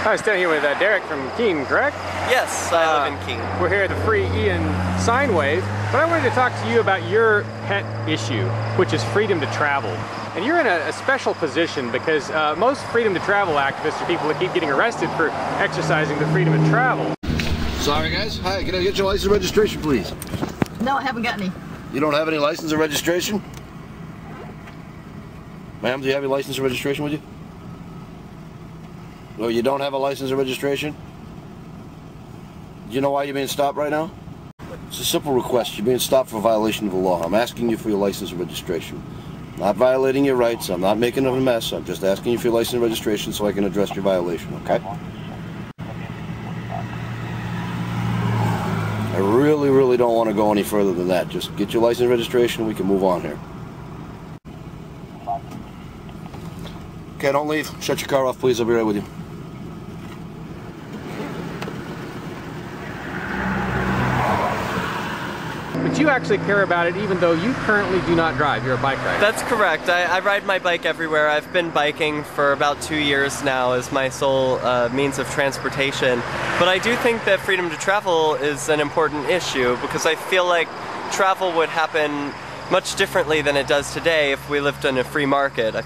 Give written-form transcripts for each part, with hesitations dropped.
I was standing here with Derek from Keene, correct? Yes, I live in Keene. We're here at the Free Ian Sine Wave, but I wanted to talk to you about your pet issue, which is freedom to travel. And you're in a special position because most freedom to travel activists are people that keep getting arrested for exercising the freedom of travel. Sorry guys, hi, can I get your license and registration please? No, I haven't got any. You don't have any license or registration? Ma'am, do you have your license or registration with you? No, you don't have a license or registration? Do you know why you're being stopped right now? It's a simple request. You're being stopped for violation of the law. I'm asking you for your license and registration. I'm not violating your rights. I'm not making a mess. I'm just asking you for your license and registration so I can address your violation, okay? I really don't want to go any further than that. Just get your license and registration and we can move on here. Okay, don't leave. Shut your car off, please. I'll be right with you. But you actually care about it even though you currently do not drive. You're a bike rider. That's correct. I ride my bike everywhere. I've been biking for about 2 years now as my sole means of transportation. But I do think that freedom to travel is an important issue because I feel like travel would happen much differently than it does today if we lived in a free market.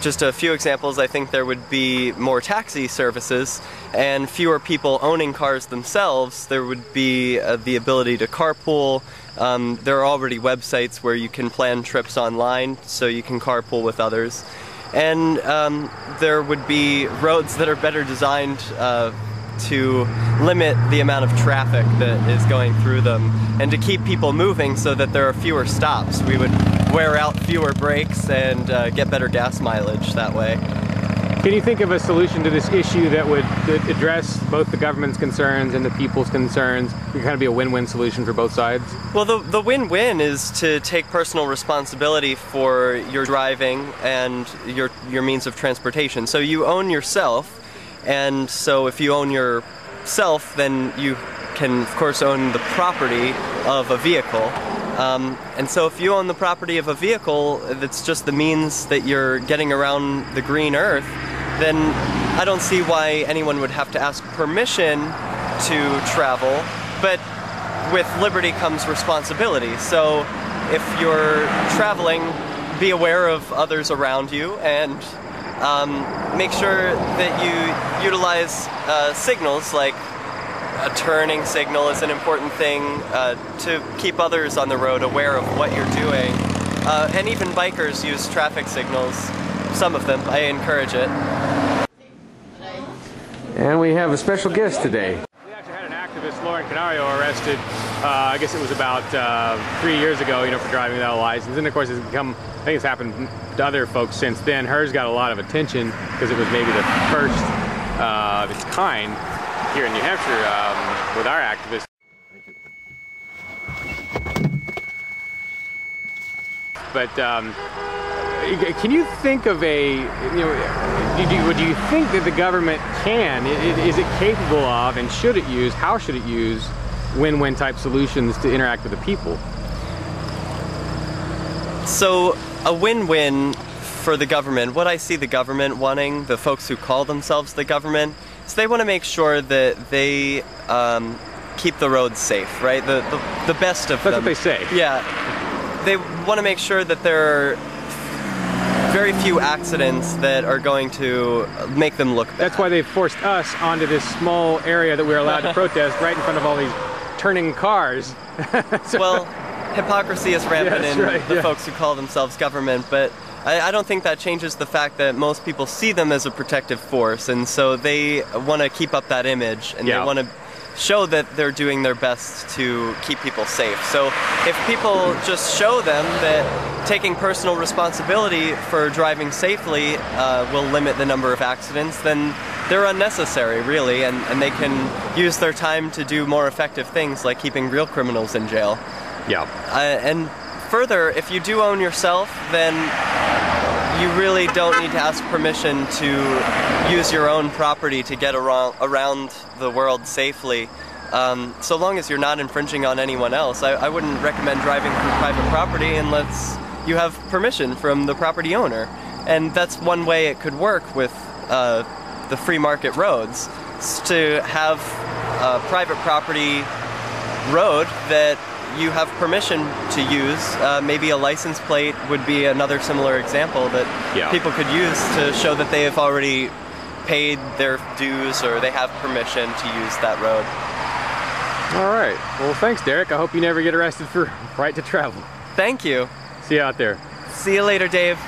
Just a few examples, I think there would be more taxi services and fewer people owning cars themselves. There would be the ability to carpool. There are already websites where you can plan trips online so you can carpool with others. And there would be roads that are better designed to limit the amount of traffic that is going through them and to keep people moving so that there are fewer stops. We would wear out fewer brakes and get better gas mileage that way. Can you think of a solution to this issue that would address both the government's concerns and the people's concerns? It could kind of be a win-win solution for both sides? Well, the win-win is to take personal responsibility for your driving and your means of transportation. So you own yourself, and so if you own yourself, then you can, of course, own the property of a vehicle. And so if you own the property of a vehicle that's just the means that you're getting around the green earth, then I don't see why anyone would have to ask permission to travel, but with liberty comes responsibility. So if you're traveling, be aware of others around you and make sure that you utilize signals like a turning signal is an important thing to keep others on the road aware of what you're doing. And even bikers use traffic signals. Some of them. I encourage it. And we have a special guest today. We actually had an activist, Lauren Canario, arrested, I guess it was about 3 years ago, you know, for driving without a license. And of course it's become, I think it's happened to other folks since then. Hers got a lot of attention because it was maybe the first of its kind here in New Hampshire with our activists. But can you think of a, you know, do you think that the government can, is it capable of, and should it use, how should it use win-win type solutions to interact with the people? So a win-win for the government, what I see the government wanting, the folks who call themselves the government, is they want to make sure that they keep the roads safe, right? The best of them. That's what they say. Yeah. They want to make sure that there are very few accidents that are going to make them look bad. That's why they forced us onto this small area that we were allowed to protest right in front of all these turning cars. Well, hypocrisy is rampant in the folks who call themselves government, but I don't think that changes the fact that most people see them as a protective force, and so they want to keep up that image, and they want to show that they're doing their best to keep people safe. So if people just show them that taking personal responsibility for driving safely will limit the number of accidents, then they're unnecessary, really, and they can use their time to do more effective things like keeping real criminals in jail. Yeah. And further, if you do own yourself, then you really don't need to ask permission to use your own property to get around the world safely. So long as you're not infringing on anyone else. I wouldn't recommend driving through private property unless you have permission from the property owner. And that's one way it could work with the free market roads. To have a private property road that you have permission to use. Maybe a license plate would be another similar example that people could use to show that they have already paid their dues or they have permission to use that road. All right. Well, thanks, Derek. I hope you never get arrested for right to travel. Thank you. See you out there. See you later, Dave.